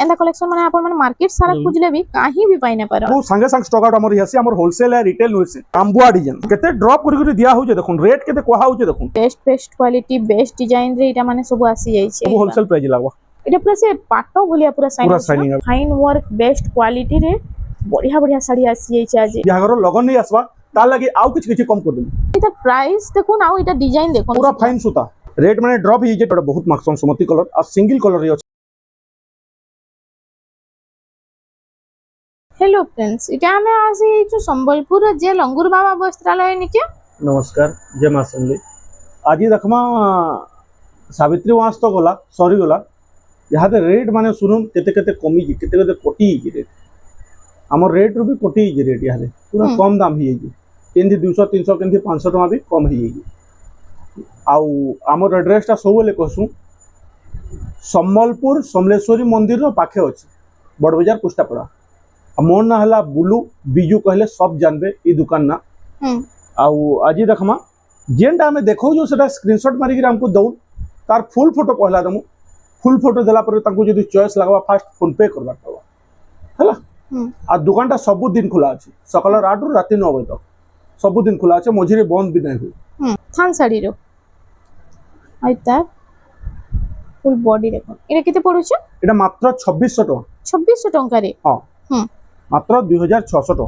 एंदा collection माने आपण माने मार्केट सारा खुजले भी काहे भी पाइ ना पारो वो संगे संग स्टॉक आउट हमर हियासी हमर होलसेल है रिटेल होइसे आंबुआ डिजाइन केते ड्रॉप करि दिया हो जे देखुन रेट केते कोहा हो जे देखुन बेस्ट क्वालिटी बेस्ट डिजाइन रे इटा माने सब आसी जाई छे वो होलसेल प्राइस लागबा इटा पूरा से पाटो भलिया पूरा shining fine work best quality रे बढ़िया बढ़िया साड़ी आसी जाई छे आज बिहागर लगन नहीं आसबा ता लगी आउ किछ कम कर देबी इटा प्राइस देखुन आउ इटा डिजाइन देखुन पूरा फाइन सूता रेट माने ड्रॉप ही जे बहुत माक्सन सुमति कलर आ सिंगल कलर रे हेलो फ्रेंड्स इटा हमें आज ये जो संबलपुर जे लंगुर बाबा वस्त्रालय निके नमस्कार जय मां समली आज देखमा सावित्री मास तो गला सरी गला यहाँ रेट माने सुनुन केते केते कमी जी केते केते कोटी जी रेट हमर रेट रो भी कोटी जी रेट यहाँ पूरा कम दाम ही जी केंदी 200 300 केंदी 500 टका भी कम ही जी आउ हमर एड्रेस ता सब ले कहसु संबलपुर समलेश्वरी मंदिर रो पाखे अछि बड़ बाजार पुष्टापड़ा मोर ना हला बुलू बिजू कहले सब जानबे ई दुकान ना आउ आज देखमा जेंटा हमें देखो जो सेटा स्क्रीनशॉट मारी के हमको दउ तार फुल फोटो कहला दमु फुल फोटो देला पर तांको जदी चॉइस लागबा फास्ट फोन पे करबा तबा हला आ दुकान ता सब दिन खुला अछि सकाल 8 रु रात 9 बजे तक सब दिन खुला अछि मझिरे बंद भी नहीं हुई थान साड़ी रो आइता फुल बॉडी देखो इने केते पडुछ एटा मात्र 2600 टका 2600 टका रे हां मात्र 2600 टका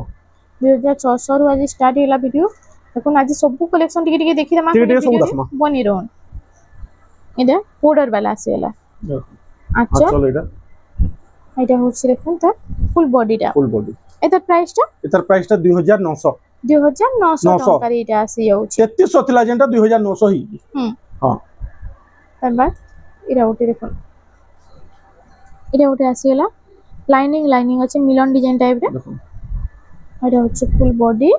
2600 रु आज स्टार्ट हैला वीडियो देखो आज सब कलेक्शन टिके टिके देखि दमा बनी रहन इडा पाउडर वाला आसेला अच्छा चलो एटा होछि देखन त फुल बॉडी एतर प्राइस ता 2900 टका रे एटा आसी जाउछि 3300 थिला जेंटा 2900 ही हां तब बाद इरा उठे देखन इरा उठे आसीला लाइनिंग अछि मिलन डिजाइन टाइप रे एटा होछि फुल बॉडी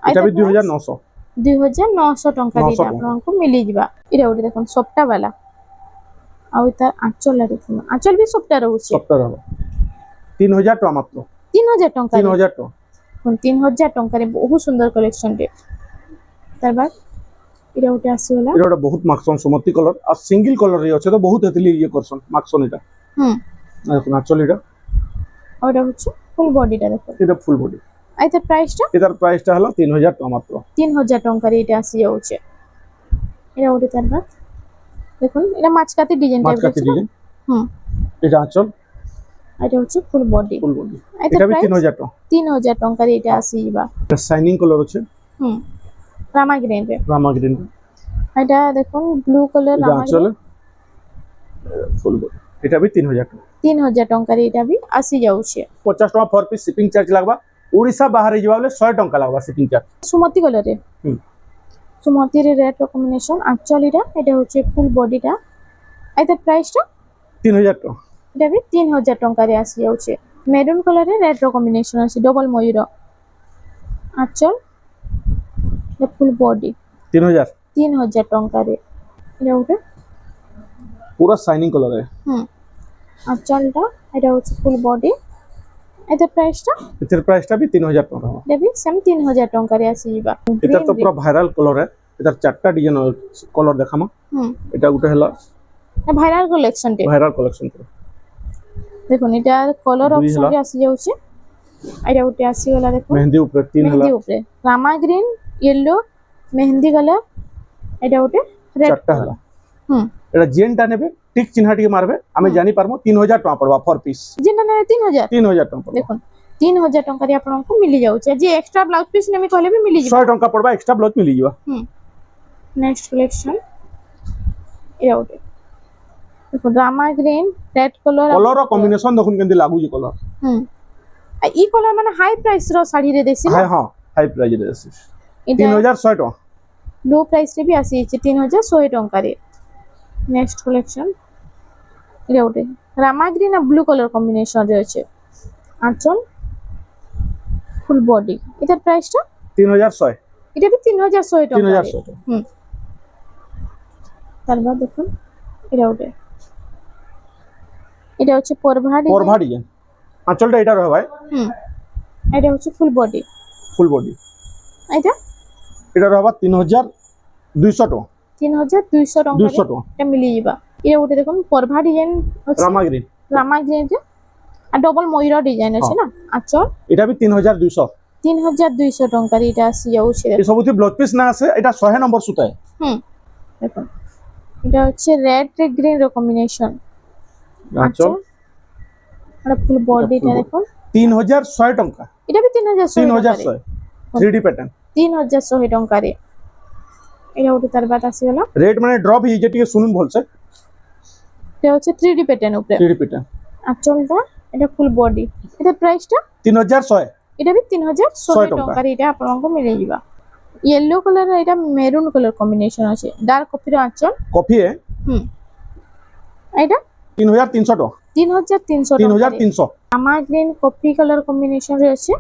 एटा भी 2900 टका रे आपन को मिली जिबा इरा उठे देखन सप्ता वाला आ इता आंचल देखन आंचल भी सप्ता रहउछि 3000 टका मात्र 3000 टका 3000 टका 3000 टका रे बहुत सुंदर कलेक्शन रे तार बाद इरा उठे आसीला इरा बहुत माक्सन सुमति कलर आ सिंगल कलर रे अछि तो बहुत एतली ये करसन माक्सन एटा देखो आंचल एटा और होछि फुल बॉडी टा देखो एटा फुल बॉडी आइता प्राइस टा हला 3000 टका मात्र 3000 टका रे एटा आसी जाउछे एरा ओडे तार बाद देखुन एटा माछकाती डिजाइन टाइप रे एटा आंचल एटा होछि फुल बॉडी एटा भी 3000 टका रे एटा आसी जिबा शाइनिंग कलर अछि रामा ग्रीन रे एटा देखुन blue colour Rama green full body एटा भी 3000 टका 3000 टका रे एटा भी आसी जाउछे 50 टका पर पीस शिपिंग चार्ज लागबा ओडिसा बाहर जिबा बेले 100 टका लागबा शिपिंग चार्ज सुमति कलर रे सुमति रे रेड कॉम्बिनेशन एक्चुअली एटा होचे फुल बॉडी टा आइता प्राइस टा 3000 टका एटा भी 3000 टका रे आसी जाउछे मेरून कलर रे रेड कॉम्बिनेशन अछि double Mayur actual a full body 3000 टका रे एटा उठे पूरा शाइनिंग कलर है आंचल टा एटा होचे फुल बॉडी एते प्राइस टा भी 3000 टका हो एटा भी सेम 3000 टका रे आसी जिबा एटा तो पूरा वायरल कलर है एटा चारटा डिजाइन कलर देखामा एटा उठे हला वायरल कलेक्शन देखो एटा कलर ऑप्शन रे आसी जाउछे एटा उठे आसी वाला देखो मेहंदी ऊपर तीन हला मेहंदी ऊपर Rama green yellow mehndi colour एटा उठे रेड चारटा हला एटा जेनटा नेबे टिक चिन्ह टिके मारबे हमें जानि पारमो 3000 टका पड़वा पर पीस जेनटा ने 3000 टका देखो 3000 टका रे आपन को मिली जाउछे जे एक्स्ट्रा ब्लाउज पीस नेमी कहले भी मिली जिबा 100 टका पड़वा एक्स्ट्रा ब्लाउज मिली जिबा नेक्स्ट कलेक्शन ए आउट देखो Rama green red colour combination देखुन केंदी लागु जे कलर ई कलर माने हाई प्राइस रो साड़ी रे देसी हां हाई प्राइस रे देसी 3100 टका लो प्राइस रे भी आसी छै 3100 टका रे नेक्स्ट कलेक्शन ए आउट रामा ग्रीन और ब्लू कलर कॉम्बिनेशन रे छै आंचल फुल बॉडी इधर प्राइस टा 3100 এটা भी 3100 টাকা 3100 টাকা তারপর দেখুন এটা ওটা এটা হচ্ছে পরভা ডিজাইন আঁচলটা এটা রহে ভাই এটা হচ্ছে ফুল বডি এটা রহবা 3200 টাকা 3200 টাকা 200 টাকা এটা মিলি যাবা এটা ওটা দেখুন পরভা ডিজাইন রামা গ্রিন যে আর ডবল ময়ূর ডিজাইন আছে না আঁচল এটা বি 3200 3200 টঙ্কার এটা আসি যাচ্ছে এই সবুতি ব্লাউজ পিস না আছে এটা 100 নম্বর সুতায় দেখুন এটা হচ্ছে রেড গ্রিন এর কম্বিনেশন আঁচল আর ফুল বডিটা দেখুন 3100 টঙ্কা এটা বি 3100 3D প্যাটার্ন 3100 টঙ্কারে এটা ওটা তার বাদ আসিগলা রেট মানে ড্রপ হই যে টিকে শুনুন বলছে এটা হচ্ছে 3D প্যাটার্ন উপরে 3D প্যাটার্ন আঁচলটা এটা ফুল বডি এটা প্রাইসটা 3100 এটা বি 3100 টঙ্কারে এটা আপনাকে মিলে যাবা येलो कलर এটা মেরুন কালার কম্বিনেশন আছে ডার্ক কফির আঁচল কফি এ এটা 3300 টাকা 3300 3300 আমা গ্রিন কফি কালার কম্বিনেশন রয়েছে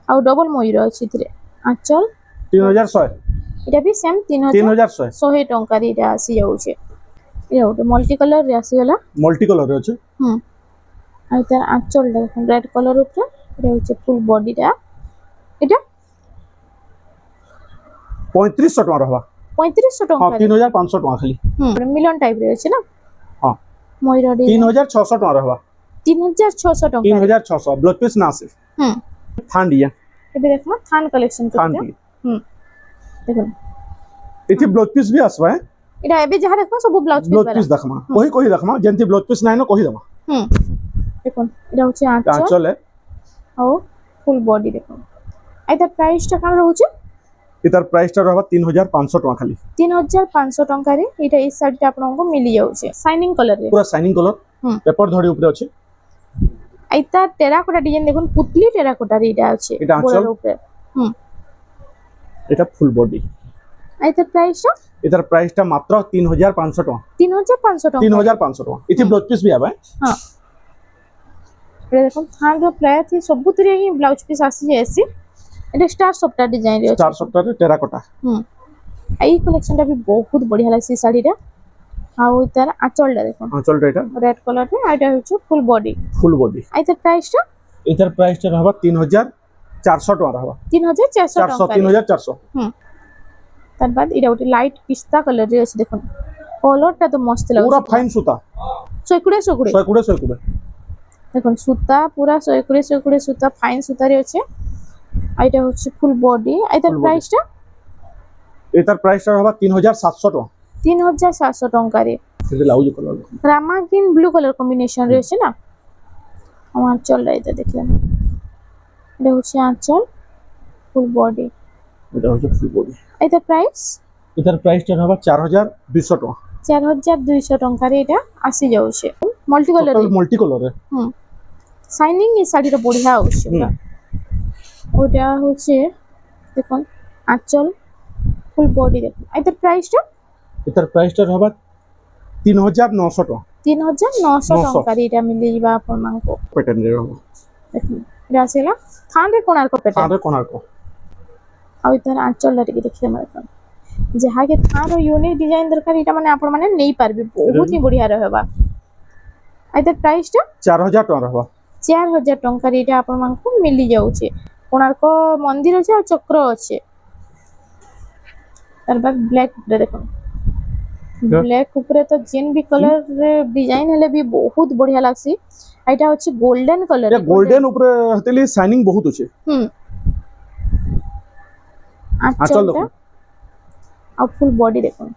আর ডবল ময়ূর আছে এতে আঁচল 3100 এটা বি সেম 3100 3100 টঙ্কার এটা আসি যাচ্ছে এটা ওটা মাল্টি কালার রে আসিগলা মাল্টি কালার আছে আর তার আঁচলটা দেখুন রেড কালার উপরে এটা হচ্ছে ফুল বডিটা এটা 3500 টাকা রহবা 3500 হ্যাঁ টঙ্কা 3500 টাকা খালি মিলন টাইপ রে আছে না হ্যাঁ ময়ূর 3600 টাকা রহবা 3600 টঙ্কা 3600 ব্লাউজ পিস না আছে থান দিয়া এবে দেখুন থান কালেকশন থান করতে দিয়া দেখুন এটি ব্লাউজ পিস भी আসবা এটা এবে যাহা দেখুন সব ব্লাউজ ব্লাউজ পিস পিস দেখমা কহি দেখমা যেমতি ব্লাউজ পিস নাই না কহি দেবা দেখুন এটা হচ্ছে আঁচল আঁচলে ও ফুল বডি দেখুন এটা প্রাইসটা কেন রয়েছে এটার প্রাইসটা রহবা 3500 টাকা খালি 3500 টঙ্কারে এটা এই শাড়িটা আপনাকে মিলি যাচ্ছে শাইনিং কালারে পুরা শাইনিং কালার পেপার ধড়ি উপরে আছে এইটা টেরাকোটা ডিজাইন দেখুন পুতলি টেরাকোটার এটা আছে এটা আঁচল বড়র উপরে এটা ফুল বডি এইটা প্রাইসটা এটার প্রাইসটা মাত্র 3500 টাকা 3500 টাকা 3500 টাকা এটি ব্লাউজ পিস भी আবে হ্যাঁ এটা দেখুন থান প্রায় ସବୁଥିରେ ହିଁ ব্লাউজ পিস আসি যায়ছি এটা স্টার সফটওয়্যার ডিজাইন রে আছে চার সপ্তাহে টেরাকোটা এই কালেকশনটা भी বহুত বঢ়িয়া লাগছে শাড়িটা আর তার আঁচলটা দেখুন আঁচলটা এটা রেড কালার রে আর এটা হচ্ছে ফুল বডি ফুল বডি এইটার প্রাইসটা এটার প্রাইসটা রহবা 3400 টাকা রহবা 3400 টাকা 3400 তার বাদ এটা ওটা লাইট পিস্তা কালার রে আছে দেখুন কলরটা তো মস্ত লাগছে পুরা ফাইন সুতা সৈকুড়ে সৈকুড়ে সয়কুড়ে দেখুন সুতা পুরা সৈকুড়ে সুতা ফাইন সুতা রে আছে আর এটা হচ্ছে ফুল বডি এটার প্রাইসটা এটার প্রাইসটা রহবা 3700 টাকা 3700 টঙ্কারে এটা লাউজ কালার রামা গ্রিন ব্লু কালার কম্বিনেশন রয়েছে না আমার আঁচলটা এটা দেখলাম এটা হচ্ছে আঁচল ফুল বডি এটা হচ্ছে ফুল বডি এটার প্রাইস এটার প্রাইসটা রহবা 4200 টাকা 4200 টঙ্কারে এটা আসি যাচ্ছে মাল্টি কালার মাল্টি কালারে শাইনিং এই শাড়িটা বঢ়িয়া হচ্ছে ওটা হচ্ছে দেখুন আঁচল ফুল বডি দেখুন এটার প্রাইসটা এটার প্রাইসটা রহবা 3900 টাকা 3900 টঙ্কারে এটা মিলি যাবা আপনাଙ୍କୁ প্যাটার্ন রে রহবা দেখুন এটা আসিলা থানরে কোଣାର୍କ প্যাটার্ন আরে কোণার্ক ଆଉ ତାର ଆଞ୍ଚଳଟା ଟିକେ ଦେଖିଲେ ଦେଖ ଯାହାକି ତାର ୟୁନିକ୍ ଡିଜାଇନ ଦରକାର ଏଇଟା ମାନେ ଆପଣ ମାନେ ନେଇ ପାରିବେ ବହୁତ ହିଁ ବଢିଆ ରହିବା ଆଉ ତାର ପ୍ରାଇସଟା 4000 টাকা রহবা 4000 ଟଙ୍କାରେ ଏଇଟା ଆପଣମାନଙ୍କୁ ମିଳି ଯାଉଛି କୋଣାର୍କ ମନ୍ଦିର ଅଛି ଆଉ ଚକ୍ର ଅଛି ତାର ବାଦ ବ୍ଲାକ୍ ଉପରେ ଦେଖ ବ୍ଲାକ୍ ଉପରେ ତ ଯେନ୍ ବି କଲର ରେ ଡିଜାଇନ ହେଲେ ବି ବହୁତ ବଢିଆ ଲାଗସି ଏଇଟା ଅଛି ଗୋଲ୍ଡେନ କଲର এটা গোল্ডেন উপরে হতেলি শাইনিং বহুত আছে আঁচল আঁচলটা আর ফুল বডি দেখুন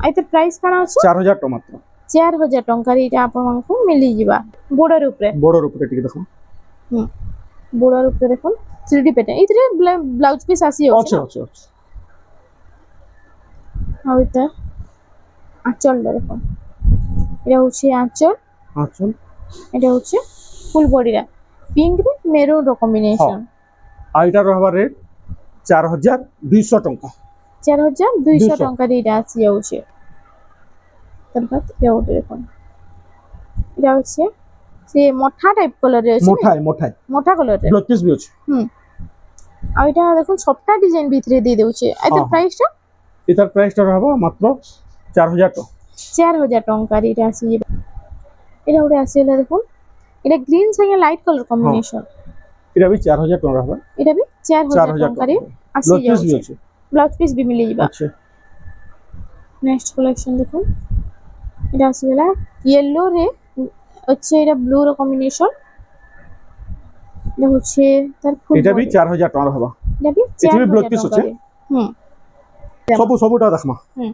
আইতে প্রাইস কানা আছে 4000 টাকা মাত্র 4000 টঙ্কার এটা আপনাଙ୍କୁ মিলি ଯିବା বর্ডার উপরে বড়র উপরে টিকে দেখো বর্ডার উপরে দেখুন 3D প্যাটার্ন এইতরে ব্লাউজ পিস আসি আছে আছে আছে আর এটা আঁচলটা দেখুন এটা হচ্ছে আঁচল আঁচল এটা হচ্ছে ফুল বডিটা পিঙ্ক রে মেরুন কম্বিনেশন আর এটা রহবা রেট 4200 টাকা 4200 টঙ্কার এটা আসি যাচ্ছে তারপর এটা ওটা দেখুন এটা হচ্ছে সে মোটা টাইপ কালার আছে মোটা কালার ব্লাউজ পিস भी আছে আর এটা দেখুন সবটা ডিজাইন ভিতরে দিয়ে দেউছে এত প্রাইসটা এটার প্রাইসটা রহবা মাত্র 4000 টাকা 4000 টঙ্কার এটা আসি যাবে এটা ওটা আসিলা দেখুন এটা গ্রিন সঙ্গে লাইট কালার কম্বিনেশন এটা भी 4000 টাকা রহবা এটা भी 4000 টঙ্কারে আসি যাচ্ছে ব্লাউজ পিস भी মিলি যাবে আচ্ছা নেক্সট কালেকশন দেখুন এটা আসিলা ইয়েলো রে হচ্ছে এটা ব্লু র কম্বিনেশন, এটা হচ্ছে তার ফুল এটা বি বডি, 4000 টাকা হবা। এটা বি এଠି ବି 4000 blouse piece ଟଙ୍କାରେ। হুম ସବୁ ସବୁଟା ଦେଖମା। হুম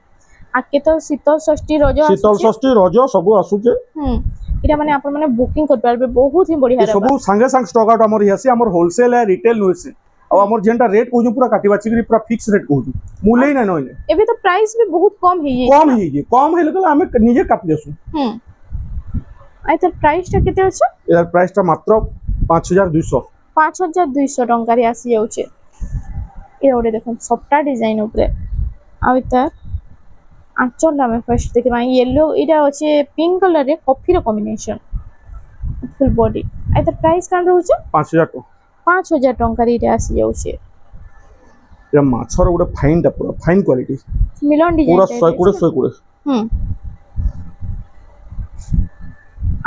আজকে তো শীতল ষষ্ঠী রজ শীতল আসুছে। ষষ্ঠী রଜ ସବୁ ଆସୁଛେ। হুম এটা মানে ଆପଣ ମାନେ বুকিং କରିପାରିବେ, ବହୁତ ହିଁ ବଢିଆ ଏ ସବୁ ସାଙ୍ଗେ ସାଙ୍ଗେ ଷ୍ଟକ୍ ଆଉଟ୍ ଆମର ହେଇଆସି, ଆମର ହୋଲସେଲ ଏ ରିଟେଲ ନୁହେଁ ସେ। ଆଉ ଆମର ଯେନ୍ଟା ରେଟ୍ କହୁଛୁ ପୁରା କାଟି ବାଛିକିରି ପୁରା ଫିକ୍ସ ରେଟ୍ କହୁଛୁ, ମୁଲେଇ ନାଇଁ ନଇଲେ ଏବେ ତ ପ୍ରାଇସ୍ ବି ବହୁତ କମ ହେଇଯାଇଛି। କମ ହେଇଛି, କମ ହେଇଲେ ଗଲେ ଆମେ ନିଜେ କାଟି ଦେସୁ। হুম আর তার প্রাইসটা কেতে আছে? এর প্রাইসটা মাত্র 5200। 5200 ଟଙ୍କାରେ ଆସି ଯାଉଛି। এটা ଗୋଟେ ଦେଖନ୍ତୁ ସଫ୍ଟା ଡିଜାଇନ ଉପରେ, ଆଉ এটা ଆଞ୍ଚଲଟା ଆମେ ଫାର୍ଷ୍ଟ ଦେଖିବା। ୟେଲୋ ଏଇଟା ଅଛି ପିଙ୍କ କଲରରେ କଫିର କମ୍ବିନେସନ, ফুল বডি। এটা প্রাইস কান রହୁଛି 5000 ଟଙ୍କା। 5000 ଟଙ୍କାରେ ଏଇଟା ଆସି ଯାଉଛି। ଏ ମାଛର ଗୋଟେ ଫାଇନଟା ପୁରା ଫାଇନ କ୍ୱାଲିଟି, ମିଲନ ପୁରା ଡିଜାଇନ 120 হুম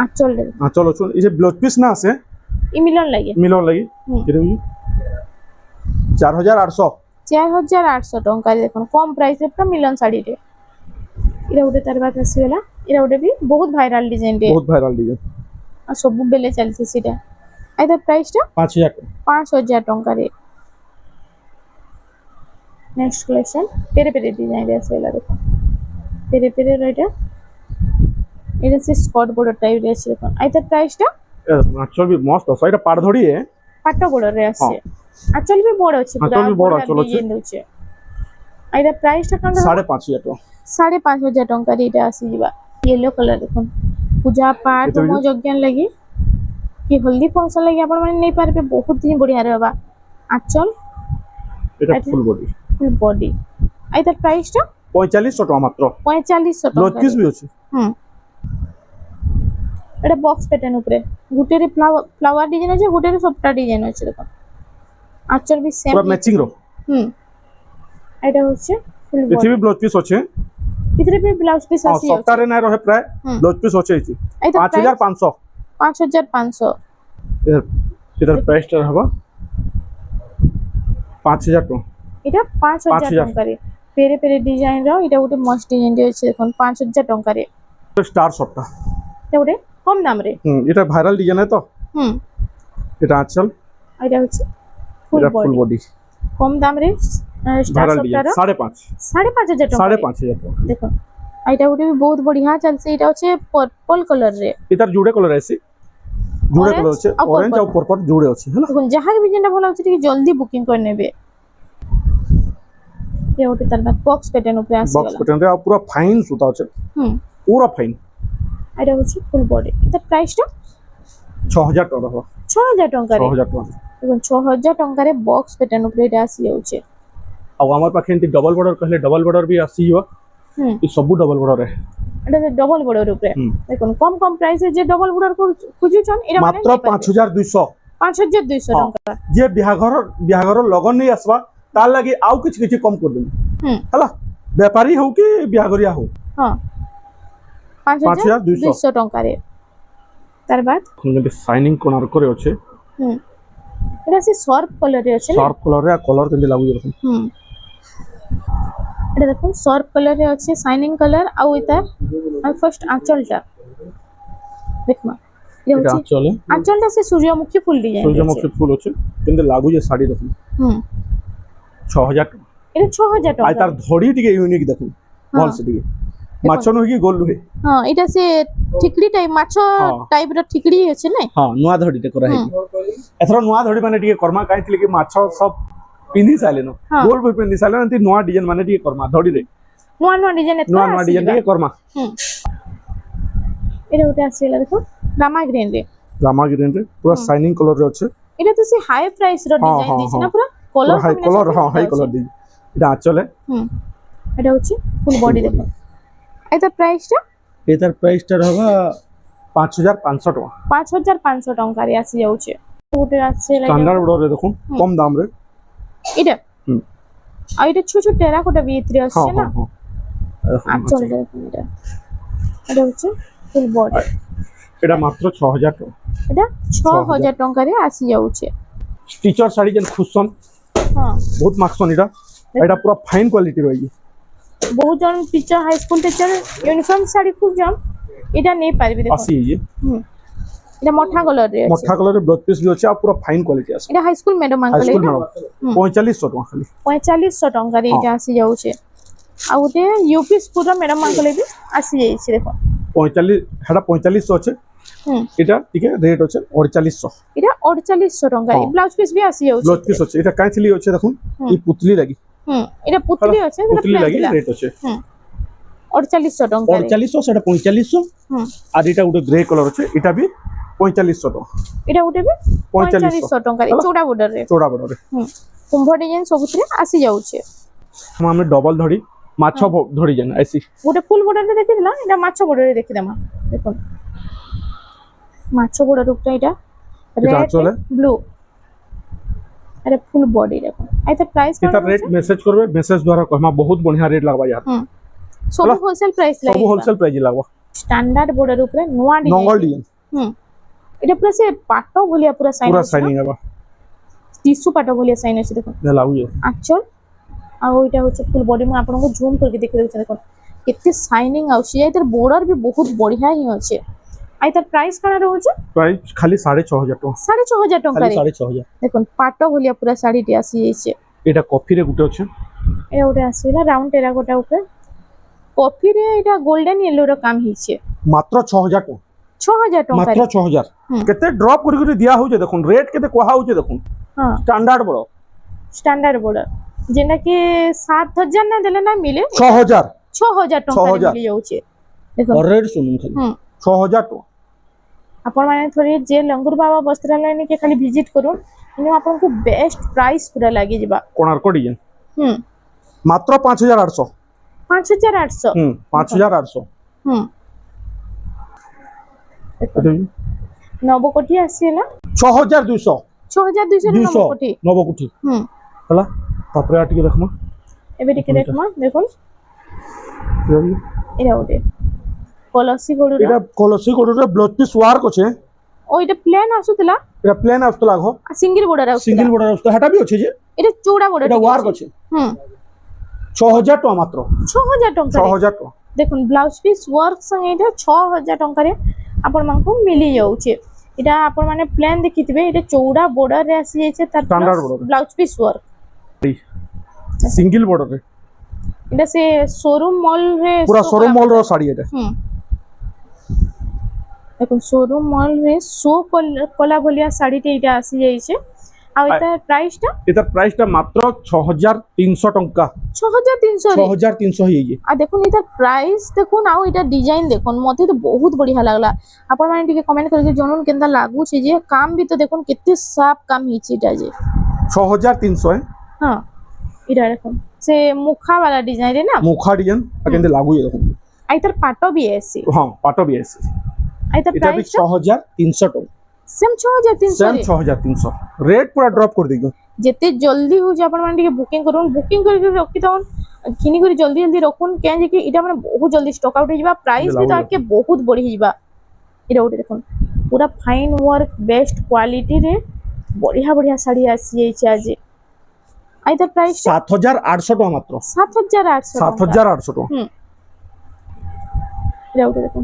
আঁচলটা ଆଞ୍ଚଲ ଅଛି। ଏ ଯେ ବ୍ଲାଉଜ ପିସ୍ ନା ଆସେ ই মিলন লাগে। ମିଲର ଲାଗି হুম କେତେ ହଉଛି 4800। 4800 ଟଙ୍କାରେ ଦେଖନ୍ତୁ କମ ପ୍ରାଇସରେ ପୁରା ମିଲନ ଶାଢୀଟେ। ଏଇଟା ଗୋଟେ ତାର ବାଦ ଆସିଗଲା। ଏଇଟା ଗୋଟେ ବି ବହୁତ ଭାଇରାଲ ଡିଜାଇନଟେ, ବହୁତ ଭାଇରାଲ ଡିଜାଇନ। ଆଉ ସବୁବେଳେ ଚାଲିଛି ସେଇଟା। ଆଉ ତାର ପ୍ରାଇସଟା 5000 ଟଙ୍କା। 5000 ଟଙ୍କାରେ। ନେକ୍ସଟ କଲେକ୍ସନ ପେରେ ପେରେ ଡିଜାଇନରେ ଆସିଗଲା ଦେଖ, ପେରେ ପେରେ ଏଇଟା, এটা সে স্কট বর্ডর টাইপের আছে দেখুন। আর তার প্রাইসটা ଏ ମାଛ ବି ମସ୍ତ ଅଛ, ଏଇଟା ପାଟ ଧଡ଼ି ଏ পাট বর্ডরে আছে। আঁচল বি বড় আছে, পুরা আঁচল বি বড় বড় আঁচল আছে। ডিজাইন আছে। আর এটা প্রাইসটা কান 5500 ଟଙ୍କା। 5500 ଟଙ୍କାରେ এটা আসি ଯିବା। येलो कलर দেখুন, পূজা পাঠ କେତେ হোମ ବି? যজ্ঞ লাগি কি হলদি ফংশন লাগি আপন মানে নেই পারবে, বহুত হি বঢ়িয়া रहबा। আঁচল এটা আচ্ছা। Full body full body. আর তার প্রাইসটা 4500 ଟଙ୍କା ମାତ୍ର। 4500 ବ୍ଲାଉଜ ଟଙ୍କା। ପିସ୍ ବି ଅଛି। হুম এটা বক্স প্যাটার্ন উপরে, গুটেরে ফ্লাওয়ার ডিজাইন আছে, গুটেরে সবটা ডিজাইন আছে দেখুন। আঁচল বি সেম পুরা ম্যাচিং ର। হুম এটা হচ্ছে ফুল ଏଠି বডি। ବି ବ୍ଲାଉଜ ପିସ୍ ଅଛି। ভিতরে বি ব্লাউজ পিস ହଁ আসি যাচ্ছে। ସପ୍ତାହରେ ନାଇଁ ରହେ ପ୍ରାୟ হুম ବ୍ଲାଉଜ ପିସ୍ ଅଛି ଏଠି এইটা 5500। 5500। এটার প্রাইসটা হবা 5000 ଟଙ୍କା। এটা 5000 5000 ଟଙ୍କାରେ। ପେରେ ପେରେ ଡିଜାଇନ ର ଏଇଟା ଗୋଟେ ମସ୍ତ ଡିଜାଇନଟେ ଅଛି ଦେଖୁন, 5000 ଟଙ୍କାରେ। ଷ୍ଟାର ସପ୍ଟା। এটা ଗୋଟେ কম দামରେ। এটা ভাইরাল ডিজাইন है तो হুম এটা আঁচল, আর এটা হচ্ছে ফুল এটা ফুল বডি, বডি কম দামরে স্টার ভাইরাল ডিজাইন সফটার 5.5। 5500 ଟଙ୍କା। 5500 ଟଙ୍କା। দেখুন আর এটা ଗୋଟେ ବି ବହୁତ ବଢିଆ ଚାଲିଛି। এটা হচ্ছে পর্পল কলর রে, এটার জুড়ে কলর আছে, জুড়ে Orange কলর আছে, ଆଉ অরেঞ্জ purple। আর পরপল জুড়ে আছে হ্যাঁ। দেখুন যাহাকে ବି যেটা ଭଲ ଲାଗୁଛି ଟିକେ জলদি বুকিং করে নেবে। এটা ଗୋଟେ তার বাদ বক্স প্যাটার্ন উপরে বক্স আসিগলা। প্যাটার্ন রে পুরো ফাইন সুতা আছে, হুম পুরো ফাইন। এটা হচ্ছে ফুল বডি। এটার প্রাইসটা 6000 ଟଙ୍କା হবা। 6000 ଟଙ୍କାରେ। 6000 ଟଙ୍କା। দেখুন 6000 ଟଙ୍କାରେ ବକ୍ସ ପ୍ୟାଟର୍ନ ଉପରେ এটা আসি যাଉଛି। ଆଉ ଆମର ପାଖେ ଏମିତି ଡବଲ ବର୍ଡର କହିଲେ ଡବଲ ବର୍ଡର ବି ଆସିଯିବ। হুম ଏ ସବୁ ଡବଲ ବର୍ଡର এটা ডবল বর্ডর উপরে। হুম। দেখুন কম কম প্রাইসে যে ডবল বর্ডর খুঁজুছন এটা মানে মাত্র 5200। 5200 ଟଙ୍କା। যে বিহাঘর লগন নেই আসবা তার লাগি আউ কিছু কিছু কম করে দেবি হুম হলা, বেপারী হও কি বিহাঘরিয়া হও। হ্যাঁ 5200 ଟଙ୍କାରେ। তার বাদ যেমন শাইনিং কোণার্করে আছে, হুম এটা সে সর্ফ কলরে আছে না। শার্প কলর রে কলর কেমতি লাগুছে দেখুন। হুম এটা দেখুন সর্ফ কলরে আছে, শাইনিং কলর। আর এটা আর ফার্স্ট আঁচলটা দেখমা, এটা এটা হচ্ছে চলে আঁচলটা সে সূর্যমুখী ফুল ডিজাইন সূর্যমুখী ফুল আছে, কিন্তু লাগুছে শাড়ি দেখুন। হুম 6000 ଟଙ୍କା। এটা 6000 আর ଟଙ୍କା। তার ধড়ি টিকে ইউনিক দেখুন, হ্যাঁ। ভাল সে টিকে মাছ নহে কি গোল নহে। হ্যাঁ এটা সে ঠিকড়ি টাইপ মাছ হ্যাঁ। টাইপর ঠিকড়ি আছে না। হ্যাঁ নয়া ধড়িতে করা হেকি। এথর নয়া ধড়ি মানে টিকে কর্মা কাইଥିଲେ কি মাছ সব পিন্ধি সাইলেন, হ্যাঁ। গোল ভি পিন্ধি সাইলেন, এতি নয়া ডিজাইন মানে টিকে কর্মা ধড়ি রে নয়া নয়া ডিজাইন এত নয়া নয়া ডিজাইন টিকে কর্মা। হুম এটা ওটা আসিলা দেখো রামা গ্রিন রে। রামা গ্রিন রে পুরো শাইনিং কলর রে আছে। এটা তো সে হাই প্রাইস র ডিজাইন হ্যাঁ, দিছে হ্যাঁ। না, পুরো কলর হাই কলর, হ্যাঁ হাই কলর দি এটা আঁচলে। হুম এটা হচ্ছে ফুল বডি দেখো। এটা প্রাইসটা এটার প্রাইসটা হবা 5500 ଟଙ୍କା। 5500 ଟଙ୍କାରେ আসি যাচ্ছে। ওটা আছে স্ট্যান্ডার্ড বর্ডরে দেখুন, কম দাম রে। এটা হুম আর এটা ছোট ছোট টেরাকোটা ভিতরে হ্যাঁ আসছে না। হ্যাঁ হ্যাঁ। আঁচলটা দেখুন এটা, এটা হচ্ছে ফুল বডি। এটা মাত্র 6000 ଟଙ୍କା। এটা 6000 ଟଙ୍କାରେ আসি যাচ্ছে। টিচর শাড়ি যেন খুসন হ্যাঁ বহুত মাখসন এটা, এটা পুরো ফাইন কোয়ালিটি রয়েছে। বহু জন teacher high school teacher uniform sari খুঁজছেন, এটা নেই পারবি দেখো আসি ये এটা মঠা কলর রে আছে मोठा कलर ब्लाउज पीस भी अच्छे आ पूरा फाइन क्वालिटी आसे এটা high school madam hi uncle school এটা मैडम 4500 टका खाली 4500 ଟଙ୍କାରେ ଏଇଟା ଆସି ଯାଉଛି ଆଉ ଗୋଟେ ୟୁପି ସ୍କୁଲର ମ୍ୟାଡାମ ଆଙ୍କଲ ବି ଆସି ଯାଇଛି ଦେଖ 45 हेडा 4500 अच्छे এটা টিকে রেট আছে 4800 এটা 4800 ଟଙ୍କାରେ ବ୍ଲାଉଜ ପିସ୍ ବି ଆସି ଯାଉଛି ব্লাউজ পিস আছে এটা কাইথলি আছে দেখুন এই পুতলি লাগি এটা পুতলি আছে এটা পুতলি প্লেন লাগি ଥିଲା রেট আছে 4800 ଟଙ୍କାରେ 4800 সেটা 4500 আর এটা ଗୋଟେ গ্রে কলর আছে এটা भी 4500 টাকা এটা ଗୋଟେ ବି 4500 ଟଙ୍କାରେ ଚଉଡା border ରେ চৌড়া বড়রে କୁମ୍ଭ ଡିଜାଇନ ସବୁଥିରେ ଆସି ଯାଉଛି ଆମେ ডবল ধরি মাছ ধরি জানা আইসি ଗୋଟେ ফুল border ରେ ଦେଖିଥିଲା এটা ମାଛ border ରେ ଦେଖିଦେମା দেখুন ମାଛ border ଉପରେ এটা এটা ରେଡ୍ চলে ব্লু আরে ফুল বডি দেখুন আইতা প্রাইস এটা রেট মেসেজ করবে মেসেজ দ্বারা কহমা বহুত বঢ়িয়া রেট লাগবা यार ସବୁ হোলসেল প্রাইস सब লাগে होलसेल प्राइस लागबा স্ট্যান্ডার্ড border ଉପରେ ନୂଆ নঙ্গল ডিজাইন ডিজাইন এটা পুরা সে পাট ভলিয়া পুরা সাইন पूरा শাইনিং আবা টিস্যু পাট ভলিয়া সাইন আছে দেখুন না লাগু যে আঁচল ଆଉ ଏଇଟା ହଉଛି ফুল ବଡି ମୁଁ ଆପଣଙ୍କୁ ଜୁମ୍ କରିକି ଦେଖି ଦେଉଛି ଦେଖୁন କେତେ ସାଇନିଂ ଆଉଛି ଏଇଟାର border ବି ବହୁତ ବଢିଆ ହିଁ ଅଛି ଆଉ ତାର ପ୍ରାଇସ୍ କାଣା ରହୁଛି প্রাইস খালি 6500 টাকা 6500 ଟଙ୍କାରେ খালি 6500 দেখুন পাଟ ভলিয়া পুরা ଶାଢୀଟି ଆସି ଯାଇଛି এটা কফি রে গুটে আছে এটা ଗୋଟେ ଆସିଲା ରାଉଣ୍ଡ ଟେରାକୋଟା ଉପରେ କଫିରେ ଏଇଟା ଗୋଲ୍ଡେନ ୟେଲୋ ର କାମ ହେଇଛି মাত্র 6000 টাকা 6000 ଟଙ୍କାରେ মাত্র 6000 কেতে ড্রপ করি করি দিয়া হউছে দেখুন রেট কেতে কোহা হউছে দেখুন হ্যাঁ স্ট্যান্ডার্ড বড় স্ট্যান্ডার্ড border যেটা কি 7000 না দেলে না মিলে 6000 6000 ଟଙ୍କାରେ 6000 ମିଳି ଯାଉଛି ଦେଖୁন और रेट सुनुन खाली ହୁଁ 6000 টাকা ଆପଣ ମାନେ ଥରେ ଯେ ଲଙ୍ଗୁର ବାବା ବସ୍ତ୍ରାଲୟ କେ ଖାଲି ଭିଜିଟ୍ କରୁନ୍ କିନ୍ତୁ ଆପଣଙ୍କୁ ବେଷ୍ଟ ପ୍ରାଇସ୍ ପୁରା ଲାଗିଯିବା কোণার্ক ডিজাইন ହୁଁ মাত্র 5800 5800 5800 ହୁଁ এটা ନବକୋଠି ଆସିଲା 6200 6200 ରେ 200 ନବକୋଠି নবকুঠি ହୁଁ হলা তারপরে আর টিকে দেখমা ଏବେ ଟିକେ ଦେଖମା ଦେଖୁନ୍ ଏଇଟା ଗୋଟେ କଲସି ଗୋଡୁର এটা কলসি কোডরে ব্লাউজ পিস ওয়ার্ক আছে ଓ ଏଇଟା ପ୍ଲେନ୍ ଆସୁଥିଲା এটা প্লেন আসতলা ঘ ସିଙ୍ଗଲ border ଆସୁଥିଲା সিঙ্গেল বর্ডার আসতো হেটা বি আছে যে এটা ଚଉଡା border এটা ওয়ার্ক আছে ହୁଁ 6000 টাকা মাত্র 6000 ଟଙ୍କାରେ 6000 টাকা দেখুন ব্লাউজ পিস ওয়ার্ক সঙ্গে এটা 6000 ଟଙ୍କାରେ ଆପଣ ମାନଙ୍କୁ ମିଳି ଯାଉଛି এটা ଆପଣ ମାନେ ପ୍ଲେନ୍ ଦେଖିଥିବେ এটা ଚଉଡା border ରେ ଆସି ଯାଇଛି ତାର Standard border। Blouse piece work single বর্ডারে এটা সে শোরুম মল রে পুরা show শোরুম করা- মল র শাড়ি এটা হুম দেখুন শোরুম মল রে শো কলা ভলিয়া শাড়িটি এটা আসি যাইছে আর এটা প্রাইসটা এটার প্রাইসটা মাত্র 6300 টাকা 6300 রে 6300 হই গিয়ে আর দেখুন এটার প্রাইস দেখুন আর এটা ডিজাইন দেখুন মতে তো বহুত বঢ়িয়া লাগলা আপন মানে টিকে কমেন্ট করিকে জনুন কেনতা লাগুছে যে কাম भी তো দেখুন কেতে সাফ কাম হিছে এটা যে 6300 হ্যাঁ এটা দেখুন সে মুখা वाला ডিজাইন রে না মুখা ডিজাইন কেমতে লাগু দেখুন আর এটার পাটো বি এসি হ্যাঁ পাটো বি আছে আর এটার এটা বি প্রাইসটা 6300 টাকা সেম 6300 সেম রে 6300 রেট পুরা ড্রপ করে দিগো যেতে জলদি হচ্ছে আপন মানে টিকে বুকিং করুন বুকিং করে রখি দাউন কিনি করে জলদি জলদি রখুন কেন যে কি এটা মানে বহুত জলদি স্টক আউট হয়ে যাবা প্রাইস भी তো আকে বহুত বড়ি হয়ে যাবা এটা ওটা দেখুন পুরা ফাইন ওয়ার্ক বেস্ট কোয়ালিটি রে বড়িয়া বড়িয়া শাড়ি আসি যাইছে আজ আই তার প্রাইস 7800 টাকা মাত্র 7800 7800 টাকা হুম এটা ওটা দেখুন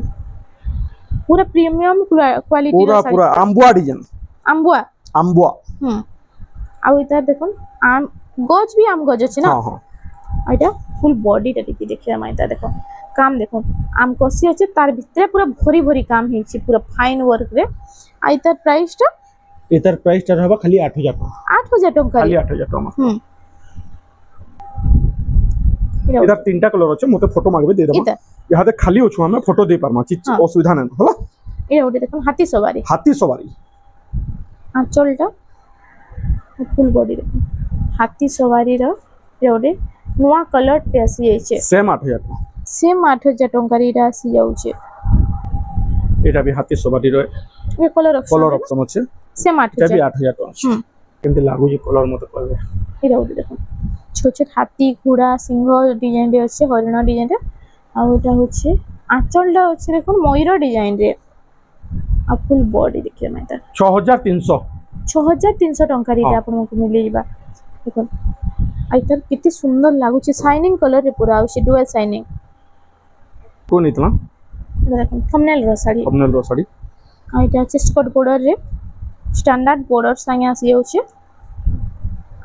পুরা প্রিমিয়াম কোয়ালিটি পুরা পুরা আম্বুয়া ডিজাইন আম্বুয়া আম্বুয়া হুম আর এটা দেখুন আম গজ भी আম গজ আছে না হ্যাঁ হ্যাঁ এটা ফুল বডিটা টিকে দেখি আমি এটা দেখো কাম দেখুন আম কষি আছে তার ভিতরে পুরো ভরি ভরি কাম হইছে পুরো ফাইন ওয়ার্ক রে আর এটার প্রাইসটা এটার প্রাইসটা হবে খালি 8000 টাকা 8000 টাকা খালি 8000 টাকা মাত্র হুম এটা এটার তিনটা কালার আছে মতে ফটো মাগবে দিয়ে দেব এটা ইহাতে খালি অছু আমি ফটো দেই পারমা চিজ হ্যাঁ। অসুবিধা নাই হলা এটা ওটা দেখুন হাতি সবারি হাতি সবারি আঁচলটা ফুল বডি দেখুন হাতি সবারির এটা ওটা নয়া কলর তে আসি যাইছে সেম 8000 টাকা সেম 8000 টাকার এটা আসি যাচ্ছে এটা বি হাতি সবারি রয় এ কলর কলর অপশন অপশন আছে সেম এটা বি 8000 8000 টাকা আছে হুম কিন্তু লাগু যে কলর মতো করবে এটা ওটা দেখুন ছোট ছোট হাতি ঘোড়া সিংহ ডিজাইন রে আছে হরিণ ডিজাইন রে আর এটা হচ্ছে আঁচলটা হচ্ছে দেখুন ময়ূর ডিজাইন রে আর ফুল বডি দেখিয়ে আমি এটা 6300 6300 ଟଙ୍କାରେ ଏଇଟା ହଁ। ଆପଣଙ୍କୁ ମିଳିଯିବା ଦେଖନ୍ତୁ ଆଉ ଏଟାର କେତେ ସୁନ୍ଦର ଲାଗୁଛି ସାଇନିଂ କଲର ରେ ପୁରା ଆଉଛି ଡୁଆଲ ସାଇନିଂ কোন ইতনা এটা দেখুন থম্বনেল র শাড়ি থম্বনেল ର ଶାଢ଼ୀ আর এটা হচ্ছে স্কট বর্ডর রে স্ট্যান্ডার্ড বর্ডর সাথে আসি যাচ্ছে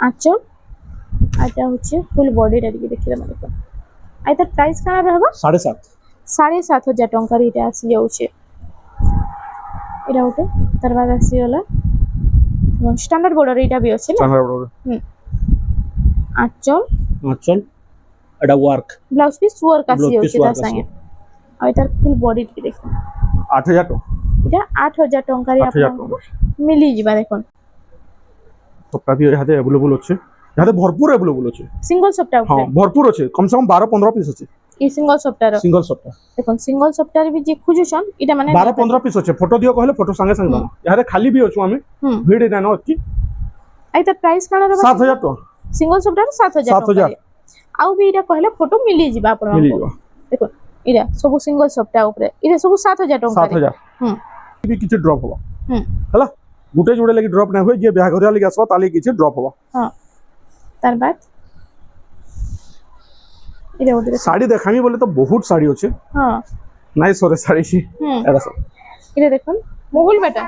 আঁচল আর এটা হচ্ছে ফুল বডিটা ଟିକେ ଦେଖିଦେବା দেখুন আর এটার প্রাইস কানা রহবা 7.5 7,500 ଟଙ୍କାର এটা আসি যাচ্ছে এটা ওটা তার বাদ আসি গলা স্ট্যান্ডার্ড বর্ডর এটা বি আছে না standard order আঁচল আঁচল এটা ওয়ার্ক ব্লাউজ পিস ওয়ার্ক আসি Blouse piece যাচ্ছে তার work সাথে আর এটার ফুল বডি ଟିକେ দেখুন 8000 ଟଙ୍କା এটা 8,000 ଟଙ୍କାରେ 8,000 ଆପଣଙ୍କୁ ମିଳିଯିବା ଦେଖୁন ସପ୍ତାହ ବି ଏହାଦେ अवेलेबल ଅଛି ଏହାଦେ ଭରପୁର अवेलेबल ଅଛି সিঙ্গল সপ্তাহ ହଁ ଉପରେ ଭରପୁର ଅଛି କମ ସେ କମ 12-15 ପିସ୍ ଅଛି এই সিঙ্গল সপ্তাহର ସିଙ୍ଗଲ ସପ୍ତାହ দেখুন সিঙ্গল সপ্তাহରେ ବି ଯେ ଖୋଜୁଛନ୍ এটা ମାନେ 12-15 ପିସ୍ ଅଛି ଫଟୋ ଦିଅ କହିଲେ ଫଟୋ ସାଙ୍ଗେ ସାଙ୍ଗେ ଦବା ଏହାଦେ ଖାଲି ବି ଅଛୁ ଆମେ ହୁଁ ଭିଡ ନାନ ଅଛି ଆଇ ତା ପ୍ରାଇସ୍ କାଣା ରହିବ 7,000 ଟଙ୍କା ସିଙ୍ଗଲ ସପ୍ତାହରେ 7,000 7,000 ଟଙ୍କା ଆଉ ବି ଏଇଟା କହିଲେ ଫଟୋ ମିଳିଯିବା ଆପଣଙ୍କୁ ମିଳିଯିବ ଦେଖୁন ଏଇଟା ସବୁ ସିଙ୍ଗଲ ସପ୍ତାହ ଉପରେ ଏଇଟା ସବୁ 7,000 ଟଙ୍କାରେ 7,000 ହୁଁ ବି କିଛି ଡ୍ରପ ହବ ହୁଁ ହେଲା ଗୁଟେ ଯୋଡ଼େ ଲାଗି ଡ୍ରପ ନା ହୁଏ ଯେ ବାହାଘରିଆ ଲାଗି ଆସିବ ତାଲି କିଛି ଡ୍ରପ ହବ ହଁ ତାର ବାଦ ଏଇଟା ଗୋଟେ ଶାଢ଼ୀ দেখামি বলে তো বহুত শাড়ি আছে ହଁ নাই সরে শাড়ি ছি হুম এটা সব এটা দেখুন মহুল বেটা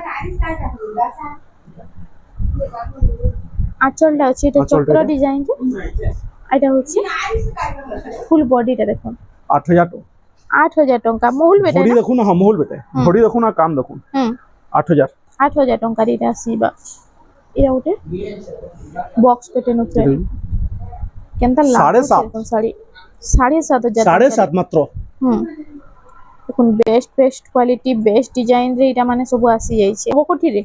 আঁচলটা আছে এটা আঁচলটা চক্র এটা। ডিজাইন এটা হচ্ছে ফুল বডিটা দেখুন 8,000 ଟଙ୍କା 8,000 ଟଙ୍କା মহুল বেটা ঘড়ি দেখুন হ্যাঁ মহুল বেটে ঘড়ি দেখুন আর কাম দেখুন হুম 8,000 8,000 ଟଙ୍କାରେ ଏଇଟା ଆସିବା ଏଇଟା ଗୋଟେ ବକ୍ସ ପ୍ୟାଟର୍ନ ଉପରେ କେନ୍ତା ସାଢେ ସାତ। ଦେଖୁন ଶାଢ଼ୀ 7,500 7.5 মাত্র হুম দেখুন বেস্ট কোয়ালিটি বেস্ট ডিজাইন রে এটা মানে ସବୁ আসি যাইছে নবকোঠিরে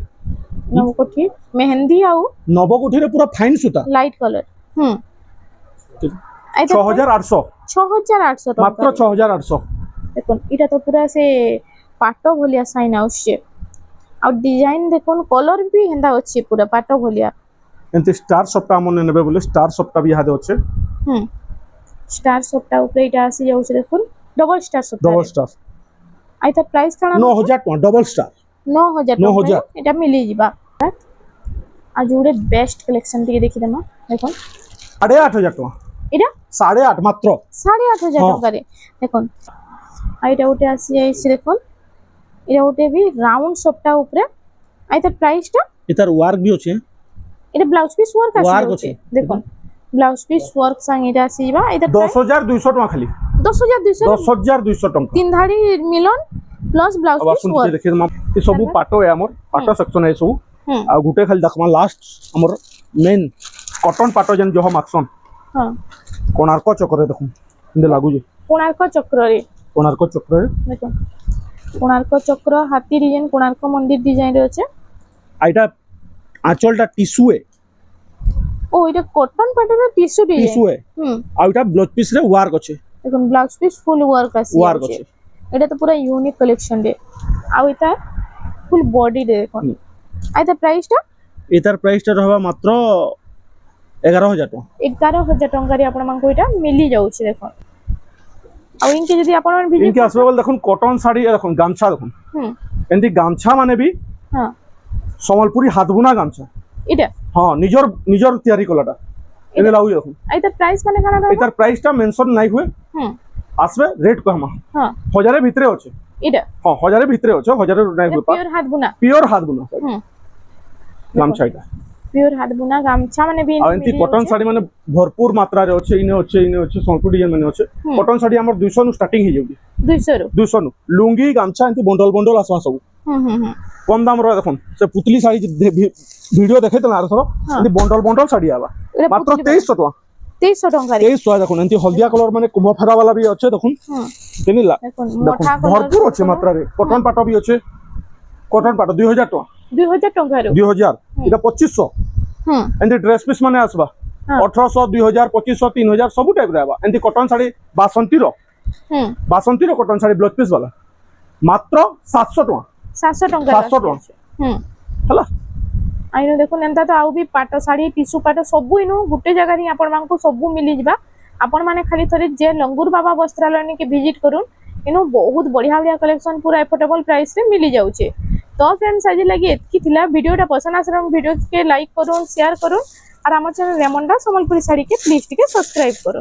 নবকোঠি মেহেন্দি আউ নবকোঠিরে পুরা ফাইন সুতা লাইট কলর হুম এটা 6,800 6,800 মাত্র ଟଙ୍କା 6,800 দেখুন এটা তো পুরা সে পাট ভলিয়া সাইন আউছে আর ডিজাইন দেখুন কলর भी হেন্দা আছে পুরা পাট ভলিয়া এমতি স্টার সপ্তাহ মনে নেবে বলে স্টার সপ্তাহ বি হাতে আছে হুম স্টার সপ্তাহ উপরে এটা আসি যাচ্ছে দেখুন ডবল স্টার সপ্তাহ ডবল স্টার আইতা প্রাইস কানা 9,000 ଟଙ୍କା ଡବଲ ଷ୍ଟାର 9,000 9,000 ଟଙ୍କା এটা মিলি ଯିବା আর জুড়ে বেস্ট কালেকশন টিকে দেখি দেমা দেখুন 8,500 ଟଙ୍କା এটা 8.5 মাত্র 8,500 ହଁ। ଟଙ୍କାରେ দেখুন আর এটা উঠে আসি যাইছে দেখুন এটা উঠে भी রাউন্ড সপ্তাহ উপরে আইতা প্রাইসটা এটার ওয়ার্ক বি আছে এটা ব্লাউজ পিস ওয়ার্ক আসি Work যাচ্ছে ଅଛି। দেখুন ব্লাউজ পিস ওয়ার্ক সাং এটা আসি যাবা এটা 10,200 ଟଙ୍କା ଖାଲି 10,200 10,200 ଟଙ୍କା তিন ধাড়ি মিলন প্লাস ব্লাউজ अब পিস आसुन ওয়ার্ক देखिए ये सब पाटो है हमर पाटो सेक्शन है सब হুম आ गुटे खाली देखमा लास्ट हमर मेन कॉटन पाटो जन जो हम आक्सन হ্যাঁ कोणार्क चक्र देखो इंदे लागू जे কোণার্ক চক্ରରେ कोणार्क चक्र দেখুন কোণার্ক চক্র হাতি ডিজাইন কোণার্ক মন্দির ডিজাইন রয়েছে आइटा आंचलटा टिश्यू है ও এটা কটন প্যাটার্নের টিস্যু ডিজাইন टिश्यू है হুম आ इटा ब्लाउज पीस रे वार्क আছে দেখুন ব্লাউজ পিস ফুল ওয়ার্ক আসি वार्क যাচ্ছে আছে এটা তো পুরো ইউনিক কালেকশন রে আর এটা ফুল বডি রে দেখুন হুম। আর এটা প্রাইসটা এটার প্রাইসটা রহবা মাত্র 11,000 টাকা 11,000 ଟଙ୍କାରେ ଆପଣମାନଙ୍କୁ ଏଇଟା ମିଳି ଯାଉଛି ଦେଖୁন ଆଉ ଇନକେ ଯଦି ଆପଣ ଭିଜିଟ୍ इनके आसबे बोल देखुन कॉटन साड़ी देखुन गामछा देखुन হুম एंती गामछा माने भी হ্যাঁ সম্বলপুরি হাত বুনা গামছা এটা हाँ निजर निजर तैयारी कलाटा एने लागू देखुन আর এটা প্রাইস মানে কানা দাও एटार प्राइसटा मेंशन নাই हुए হুম आसबे रेट कहमा হ্যাঁ 1000 ভিতরে আছে এটা हाँ 1000 ভিতরে আছে 1000 নাই हुए পিওর হাত বুনা পিওর হাত বুনা হুম গামছা এটা পিওর হাত বুনা গামছা মানে ବି আর এমতি কটন শাড়ি মানে ভরপুর মাত্রারে আছে ইনে আছে সম্পূর্ণ ডিজাইন মানে আছে হুম। কটন শাড়ি আমার 200 নু স্টার্টিং হে যাউছি 200 ରୁ 200 নু লুঙ্গি গামছা এমতি বন্ডল বন্ডল আসবা সব হুম হুম হুম কম দাম র দেখুন সে পুতলি শাড়ি ভিডিও দেখাইতেন আর থর হ্যাঁ। এমতি বন্ডল বন্ডল শাড়ি আবা এটা মাত্র পুতলি 2300 টাকা 2300 ଟଙ୍କାରେ 2300 দেখুন এমতি হলদিয়া কালার মানে কুম্ভ ফেরা वाला भी আছে দেখুন হুম কেনিলা দেখুন দেখুন মোটা ভরপুর আছে মাত্রারে কটন পাট भी আছে কটন পাট 2000 টাকা 2000 ଟଙ୍କାରୁ 2000 এটা 2500 হুম एंती ड्रेस पीस माने आसबा हाँ। 1800 2000 2500 3000 सब टाइप रे आबा एंती कॉटन साड़ी হুম बासंती रो कॉटन साड़ी ब्लाउज पीस वाला मात्र 700 टका 700 ଟଙ୍କା 700 ଟଙ୍କା। হুম हला ଆଇନୁ ଦେଖୁନ ଏନ୍ତା ତ ଆଉ ବି ପାଟ ଶାଢ଼ୀ ଟିସୁ ପାଟ ସବୁ ଇନୁ ଗୋଟେ ଜାଗାରେ ହିଁ ଆପଣମାନଙ୍କୁ ସବୁ ମିଳିଯିବା ଆପଣମାନେ ଖାଲି ଥରେ ଯେ ଲଙ୍ଗୁର ବାବା ବସ୍ତ୍ରାଳୟ ନେଇକି ଭିଜିଟ୍ କରୁନ୍ ଇନୁ ବହୁତ ବଢ଼ିଆ ବଢ଼ିଆ କଲେକ୍ସନ ପୁରା ଏଫୋର୍ଡେବଲ ପ୍ରାଇସରେ ମିଳି ଯାଉଛି ତ ଫ୍ରେଣ୍ଡସ୍ ଆଜି ଲାଗି ଏତିକି ଥିଲା ଭିଡ଼ିଓଟା ପସନ୍ଦ ଆସିଲା ଭିଡ଼ିଓ ଟିକେ ଲାଇକ୍ କରୁନ୍ ସେୟାର କରୁନ୍ আর আমার চ্যানেল রেমন্ডা সম্বলপুরী শাড়িকে প্লিজ টিকে সবসক্রাইব করো।